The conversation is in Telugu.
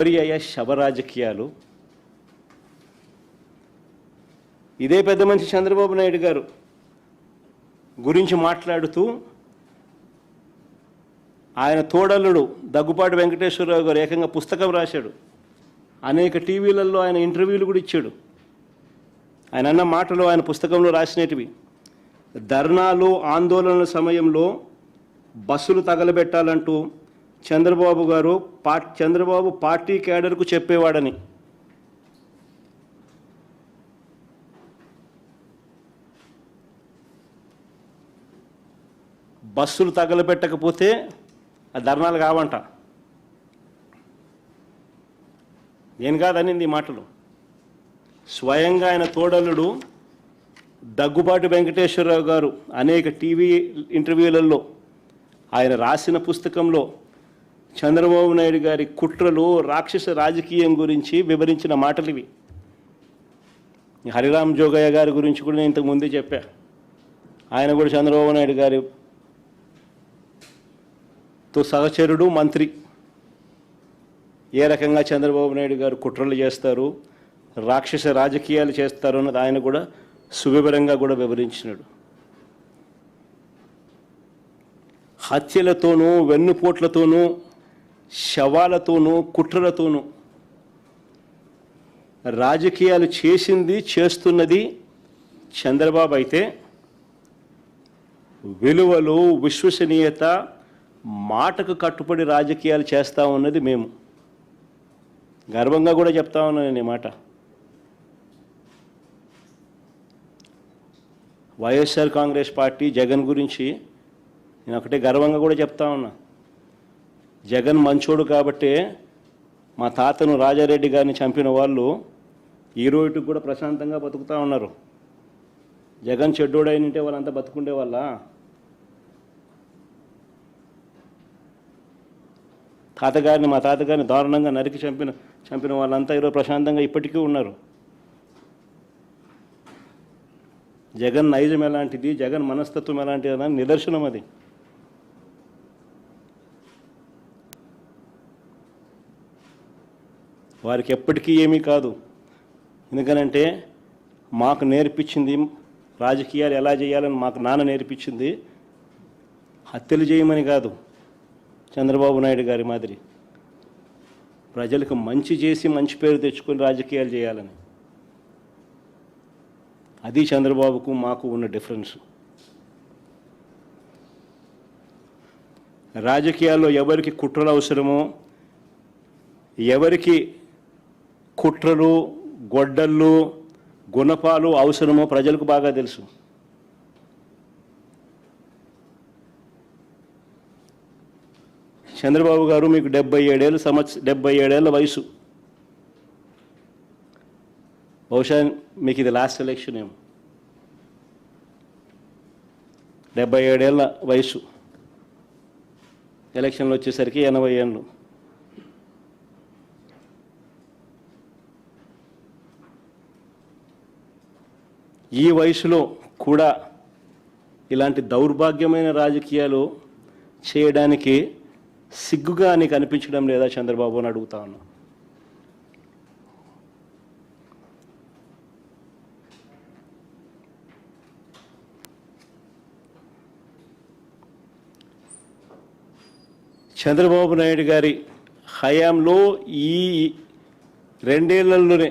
పర్యాయ శవ రాజకీయాలు. ఇదే పెద్ద మనిషి చంద్రబాబు నాయుడు గారు గురించి మాట్లాడుతూ ఆయన తోడల్లుడు దగ్గుపాటి వెంకటేశ్వరరావు గారు ఏకంగా పుస్తకం రాశాడు. అనేక టీవీలలో ఆయన ఇంటర్వ్యూలు కూడా ఇచ్చాడు. ఆయన అన్న మాటలు ఆయన పుస్తకంలో రాసినటివి. ధర్నాలు ఆందోళనల సమయంలో బస్సులు తగలబెట్టాలంటూ చంద్రబాబు పార్టీ క్యాడర్కు చెప్పేవాడని. బస్సులు తగలబెట్టకపోతే ఆ ధర్నాలు కావంట. నేను కాదనింది ఈ మాటలు. స్వయంగా ఆయన తోడల్లుడు దగ్గుబాటి వెంకటేశ్వరరావు గారు అనేక టీవీ ఇంటర్వ్యూలలో ఆయన రాసిన పుస్తకంలో చంద్రబాబు నాయుడు గారి కుట్రలు రాక్షస రాజకీయం గురించి వివరించిన మాటలు ఇవి. హరిరామ్ జోగయ్య గారి గురించి కూడా నేను ఇంతకుముందే చెప్పా. ఆయన కూడా చంద్రబాబు నాయుడు గారితో సహచరుడు, మంత్రి. ఏ రకంగా చంద్రబాబు నాయుడు గారు కుట్రలు చేస్తారు, రాక్షస రాజకీయాలు చేస్తారు అన్నది ఆయన కూడా సువివరంగా కూడా వివరించినాడు. హత్యలతోనూ, వెన్నుపోట్లతోనూ, శవాలతోనూ, కుట్రలతోనూ రాజకీయాలు చేస్తున్నది చంద్రబాబు అయితే, విలువలు, విశ్వసనీయత, మాటకు కట్టుబడి రాజకీయాలు చేస్తూ ఉన్నది మేము. గర్వంగా కూడా చెప్తా ఉన్నాను నేను ఈ మాట. వైఎస్ఆర్ కాంగ్రెస్ పార్టీ జగన్ గురించి నేను ఒకటే గర్వంగా కూడా చెప్తా ఉన్నా. జగన్ మంచోడు కాబట్టే మా తాతను రాజారెడ్డి గారిని చంపిన వాళ్ళు ఈ రోజుకి కూడా ప్రశాంతంగా బతుకుతూ ఉన్నారు. జగన్ చెడ్డోడైనంటే వాళ్ళంతా బతుకుండే వాళ్ళ. మా తాతగారిని దారుణంగా నరికి చంపిన వాళ్ళంతా ఈరోజు ప్రశాంతంగా ఇప్పటికీ ఉన్నారు. జగన్ నైజం ఎలాంటిది, జగన్ మనస్తత్వం ఎలాంటిది అని నిదర్శనం అది. వారికి ఎప్పటికీ ఏమీ కాదు. ఎందుకనంటే మాకు నేర్పించింది రాజకీయాలు ఎలా చేయాలని మాకు నాన్న నేర్పించింది. హత్యలు చేయమని కాదు, చంద్రబాబు నాయుడు గారి మాదిరి ప్రజలకు మంచి చేసి మంచి పేరు తెచ్చుకొని రాజకీయాలు చేయాలని. అది చంద్రబాబుకు మాకు ఉన్న డిఫరెన్స్. రాజకీయాల్లో ఎవరికి కుట్రలు అవసరమో, ఎవరికి కుట్రలు, గొడ్డళ్ళు, గుణపాలు అవసరమో ప్రజలకు బాగా తెలుసు. చంద్రబాబు గారు మీకు 77 ఏళ్ళ వయసు. బహుశా మీకు ఇది లాస్ట్ ఎలక్షన్ ఏమో. 77 ఏళ్ళ వయసు, ఎలక్షన్లు వచ్చేసరికి 80 ఏళ్ళు. ఈ వయసులో కూడా ఇలాంటి దౌర్భాగ్యమైన రాజకీయాలు చేయడానికి సిగ్గుగా నీకు అనిపించడం లేదా చంద్రబాబు అని అడుగుతా ఉన్నా. చంద్రబాబు నాయుడు గారి హయాంలో ఈ 2 ఏళ్లలోనే